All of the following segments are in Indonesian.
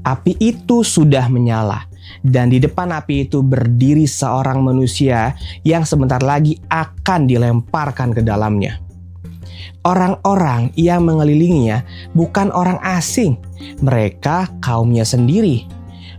Api itu sudah menyala, dan di depan api itu berdiri seorang manusia yang sebentar lagi akan dilemparkan ke dalamnya. Orang-orang yang mengelilinginya bukan orang asing, mereka kaumnya sendiri.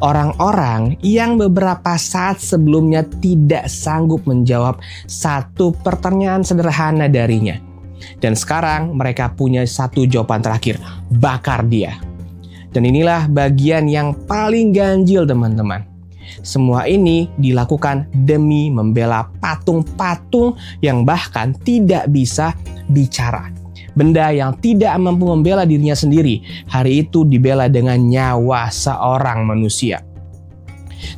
Orang-orang yang beberapa saat sebelumnya tidak sanggup menjawab satu pertanyaan sederhana darinya. Dan sekarang mereka punya satu jawaban terakhir, bakar dia. Dan inilah bagian yang paling ganjil teman-teman. Semua ini dilakukan demi membela patung-patung yang bahkan tidak bisa bicara. Benda yang tidak mampu membela dirinya sendiri, hari itu dibela dengan nyawa seorang manusia.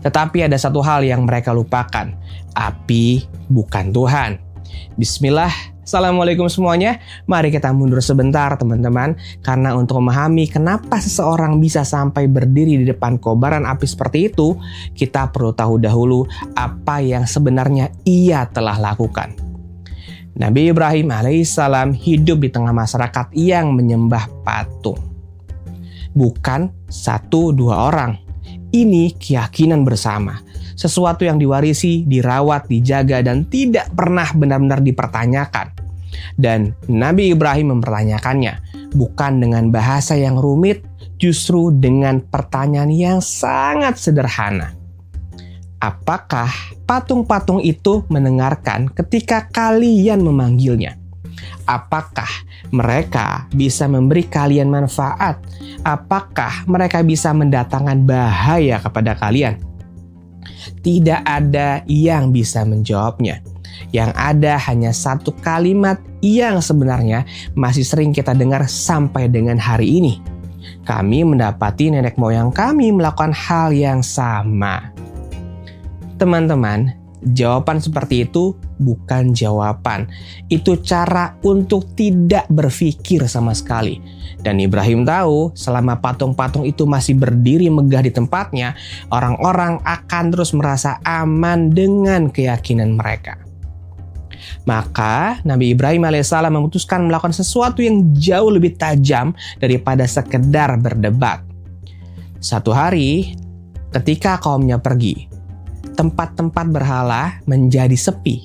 Tetapi ada satu hal yang mereka lupakan, api bukan Tuhan. Bismillah. Assalamualaikum semuanya, mari kita mundur sebentar teman-teman, karena untuk memahami kenapa seseorang bisa sampai berdiri di depan kobaran api seperti itu, kita perlu tahu dahulu apa yang sebenarnya ia telah lakukan. Nabi Ibrahim alaihissalam hidup di tengah masyarakat yang menyembah patung. Bukan 1-2 orang, ini keyakinan bersama. Sesuatu yang diwarisi, dirawat, dijaga, dan tidak pernah benar-benar dipertanyakan. Dan Nabi Ibrahim mempertanyakannya, bukan dengan bahasa yang rumit, justru dengan pertanyaan yang sangat sederhana. Apakah patung-patung itu mendengarkan ketika kalian memanggilnya? Apakah mereka bisa memberi kalian manfaat? Apakah mereka bisa mendatangkan bahaya kepada kalian? Tidak ada yang bisa menjawabnya. Yang ada hanya satu kalimat yang sebenarnya masih sering kita dengar sampai dengan hari ini. Kami mendapati nenek moyang kami melakukan hal yang sama. Teman-teman, jawaban seperti itu bukan jawaban. Itu cara untuk tidak berpikir sama sekali. Dan Ibrahim tahu selama patung-patung itu masih berdiri megah di tempatnya, orang-orang akan terus merasa aman dengan keyakinan mereka. Maka Nabi Ibrahim alaihissalam memutuskan melakukan sesuatu yang jauh lebih tajam daripada sekedar berdebat. Satu hari, ketika kaumnya pergi, tempat-tempat berhala menjadi sepi,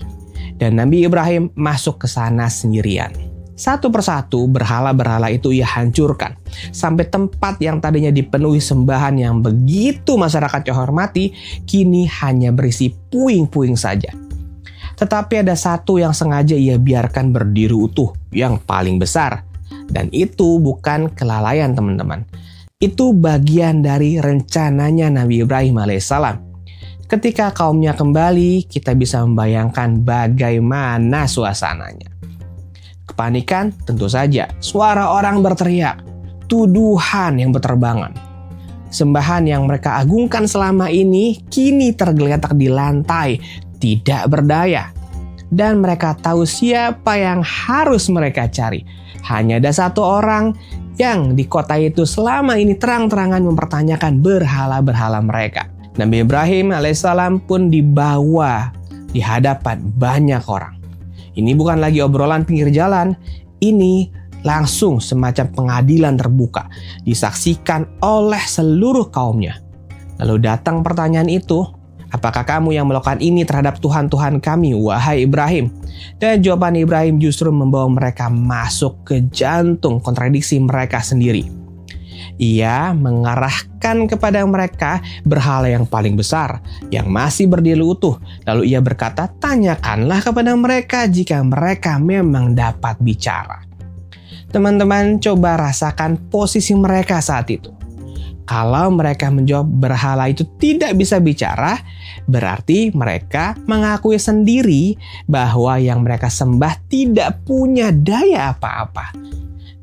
dan Nabi Ibrahim masuk ke sana sendirian. Satu persatu berhala-berhala itu ia hancurkan, sampai tempat yang tadinya dipenuhi sembahan yang begitu masyarakatnya hormati, kini hanya berisi puing-puing saja. Tetapi ada satu yang sengaja ia biarkan berdiri utuh, yang paling besar. Dan itu bukan kelalaian teman-teman. Itu bagian dari rencananya Nabi Ibrahim alaihissalam. Ketika kaumnya kembali, kita bisa membayangkan bagaimana suasananya. Kepanikan tentu saja, suara orang berteriak, tuduhan yang berterbangan. Sembahan yang mereka agungkan selama ini kini tergeletak di lantai, tidak berdaya. Dan mereka tahu siapa yang harus mereka cari. Hanya ada satu orang yang di kota itu selama ini terang-terangan mempertanyakan berhala-berhala mereka. Nabi Ibrahim alaihissalam pun dibawa di hadapan banyak orang. Ini bukan lagi obrolan pinggir jalan, ini langsung semacam pengadilan terbuka, disaksikan oleh seluruh kaumnya. Lalu datang pertanyaan itu, apakah kamu yang melakukan ini terhadap Tuhan-Tuhan kami, wahai Ibrahim? Dan jawaban Ibrahim justru membawa mereka masuk ke jantung kontradiksi mereka sendiri. Ia mengarahkan kepada mereka berhala yang paling besar, yang masih berdiri utuh. Lalu ia berkata, tanyakanlah kepada mereka jika mereka memang dapat bicara. Teman-teman, coba rasakan posisi mereka saat itu. Kalau mereka menjawab berhala itu tidak bisa bicara, berarti mereka mengakui sendiri bahwa yang mereka sembah tidak punya daya apa-apa.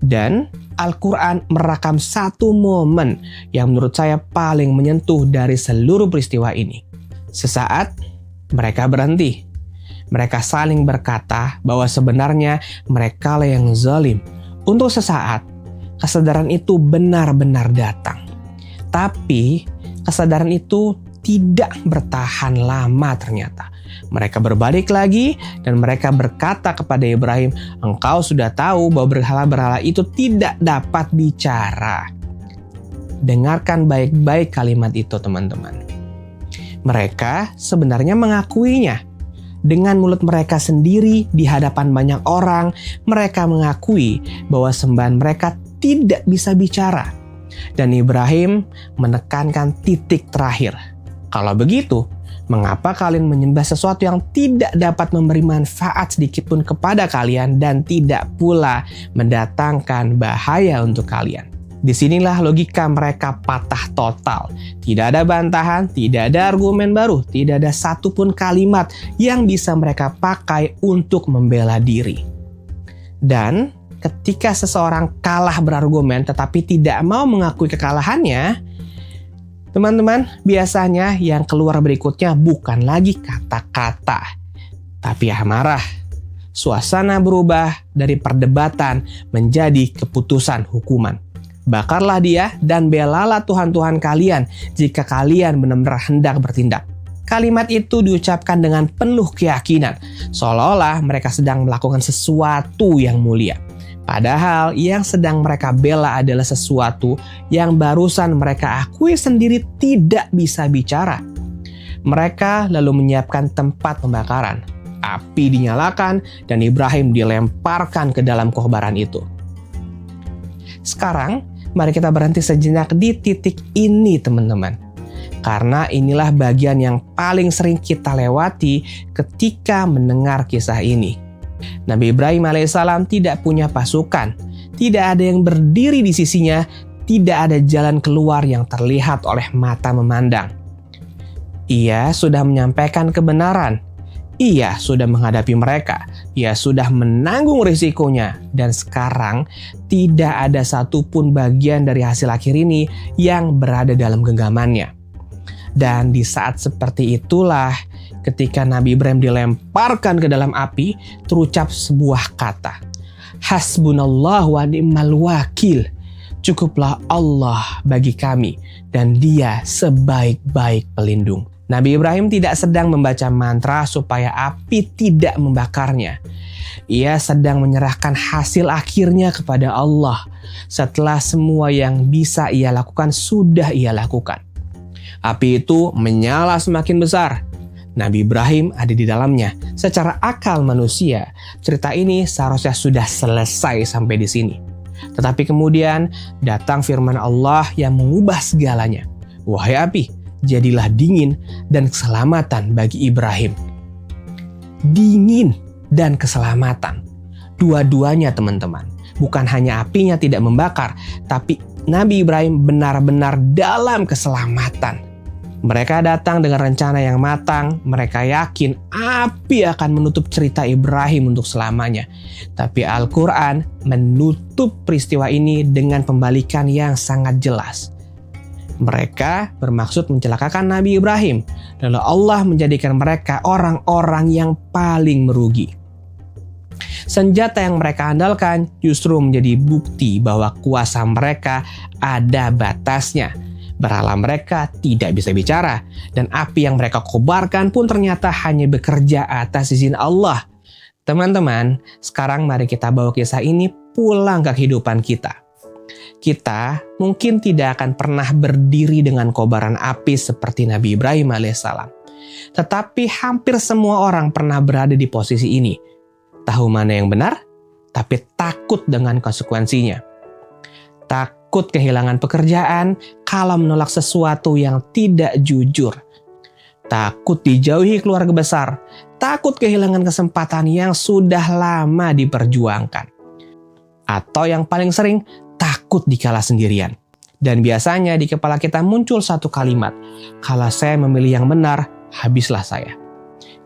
Dan Al-Quran merekam satu momen yang menurut saya paling menyentuh dari seluruh peristiwa ini. Sesaat mereka berhenti. Mereka saling berkata bahwa sebenarnya mereka lah yang zalim. Untuk sesaat, kesadaran itu benar-benar datang. Tapi kesadaran itu tidak bertahan lama ternyata. Mereka berbalik lagi dan mereka berkata kepada Ibrahim, engkau sudah tahu bahwa berhala-berhala itu tidak dapat bicara. dengarkan baik-baik kalimat itu teman-teman. Mereka sebenarnya mengakuinya. Dengan mulut mereka sendiri di hadapan banyak orang, mereka mengakui bahwa sembahan mereka tidak bisa bicara. Dan Ibrahim menekankan titik terakhir. Kalau begitu, mengapa kalian menyembah sesuatu yang tidak dapat memberi manfaat sedikitpun kepada kalian dan tidak pula mendatangkan bahaya untuk kalian? Disinilah logika mereka patah total. Tidak ada bantahan, tidak ada argumen baru, tidak ada satupun kalimat yang bisa mereka pakai untuk membela diri. Dan ketika seseorang kalah berargumen tetapi tidak mau mengakui kekalahannya, teman-teman, biasanya yang keluar berikutnya bukan lagi kata-kata, tapi amarah. Suasana berubah dari perdebatan menjadi keputusan hukuman. Bakarlah dia dan belalah Tuhan-Tuhan kalian jika kalian benar-benar hendak bertindak. Kalimat itu diucapkan dengan penuh keyakinan, seolah-olah mereka sedang melakukan sesuatu yang mulia. Padahal yang sedang mereka bela adalah sesuatu yang barusan mereka akui sendiri tidak bisa bicara. Mereka lalu menyiapkan tempat pembakaran. Api dinyalakan dan Ibrahim dilemparkan ke dalam kobaran itu. Sekarang, mari kita berhenti sejenak di titik ini teman-teman. Karena inilah bagian yang paling sering kita lewati ketika mendengar kisah ini. Nabi Ibrahim alaihissalam tidak punya pasukan, tidak ada yang berdiri di sisinya, tidak ada jalan keluar yang terlihat oleh mata memandang. Ia sudah menyampaikan kebenaran, ia sudah menghadapi mereka, ia sudah menanggung risikonya, dan sekarang tidak ada satupun bagian dari hasil akhir ini yang berada dalam genggamannya. Dan di saat seperti itulah ketika Nabi Ibrahim dilemparkan ke dalam api, terucap sebuah kata. Hasbunallah wa ni'mal wakil. Cukuplah Allah bagi kami dan Dia sebaik-baik pelindung. Nabi Ibrahim tidak sedang membaca mantra supaya api tidak membakarnya. Ia sedang menyerahkan hasil akhirnya kepada Allah setelah semua yang bisa ia lakukan sudah ia lakukan. Api itu menyala semakin besar. Nabi Ibrahim ada di dalamnya. Secara akal manusia, cerita ini seharusnya sudah selesai sampai di sini. Tetapi kemudian datang firman Allah yang mengubah segalanya. Wahai api, jadilah dingin dan keselamatan bagi Ibrahim. Dingin dan keselamatan. Dua-duanya teman-teman. Bukan hanya apinya tidak membakar, tapi Nabi Ibrahim benar-benar dalam keselamatan. Mereka datang dengan rencana yang matang. Mereka yakin api akan menutup cerita Ibrahim untuk selamanya. Tapi Al-Quran menutup peristiwa ini dengan pembalikan yang sangat jelas. Mereka bermaksud mencelakakan Nabi Ibrahim. Lalu Allah menjadikan mereka orang-orang yang paling merugi. Senjata yang mereka andalkan justru menjadi bukti bahwa kuasa mereka ada batasnya. Berhala mereka tidak bisa bicara, dan api yang mereka kobarkan pun ternyata hanya bekerja atas izin Allah. Teman-teman, sekarang mari kita bawa kisah ini pulang ke kehidupan kita. Kita mungkin tidak akan pernah berdiri dengan kobaran api seperti Nabi Ibrahim alaihissalam. Tetapi hampir semua orang pernah berada di posisi ini. Tahu mana yang benar, tapi takut dengan konsekuensinya. Takut kehilangan pekerjaan kalau menolak sesuatu yang tidak jujur. Takut dijauhi keluarga besar. Takut kehilangan kesempatan yang sudah lama diperjuangkan. Atau yang paling sering, takut dikalah sendirian. Dan biasanya di kepala kita muncul satu kalimat. Kalau saya memilih yang benar, habislah saya.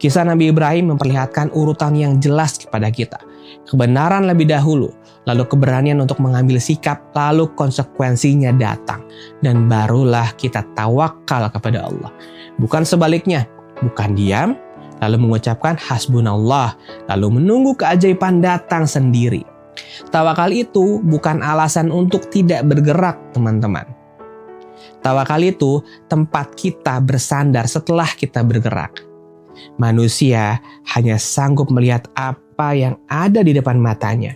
Kisah Nabi Ibrahim memperlihatkan urutan yang jelas kepada kita. Kebenaran lebih dahulu, lalu keberanian untuk mengambil sikap, lalu konsekuensinya datang. Dan barulah kita tawakal kepada Allah. Bukan sebaliknya, bukan diam, lalu mengucapkan hasbunallah, lalu menunggu keajaiban datang sendiri. Tawakal itu bukan alasan untuk tidak bergerak, teman-teman. Tawakal itu tempat kita bersandar setelah kita bergerak. Manusia hanya sanggup melihat apa yang ada di depan matanya.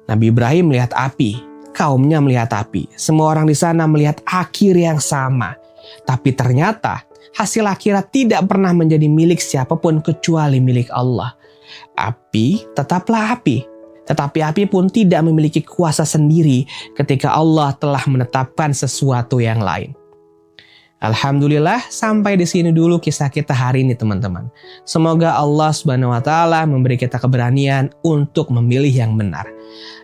Nabi Ibrahim melihat api, kaumnya melihat api. Semua orang di sana melihat akhir yang sama. Tapi ternyata hasil akhirat tidak pernah menjadi milik siapapun kecuali milik Allah. Api tetaplah api. Tetapi api pun tidak memiliki kuasa sendiri ketika Allah telah menetapkan sesuatu yang lain. Alhamdulillah, sampai di sini dulu kisah kita hari ini teman-teman. Semoga Allah Subhanahu wa taala memberi kita keberanian untuk memilih yang benar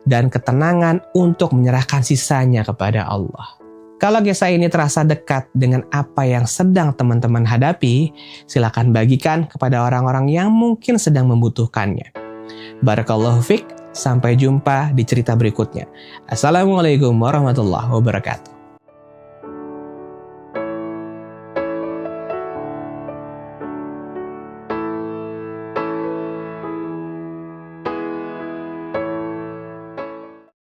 dan ketenangan untuk menyerahkan sisanya kepada Allah. Kalau kisah ini terasa dekat dengan apa yang sedang teman-teman hadapi, silakan bagikan kepada orang-orang yang mungkin sedang membutuhkannya. Barakallahu fiik, sampai jumpa di cerita berikutnya. Assalamualaikum warahmatullahi wabarakatuh.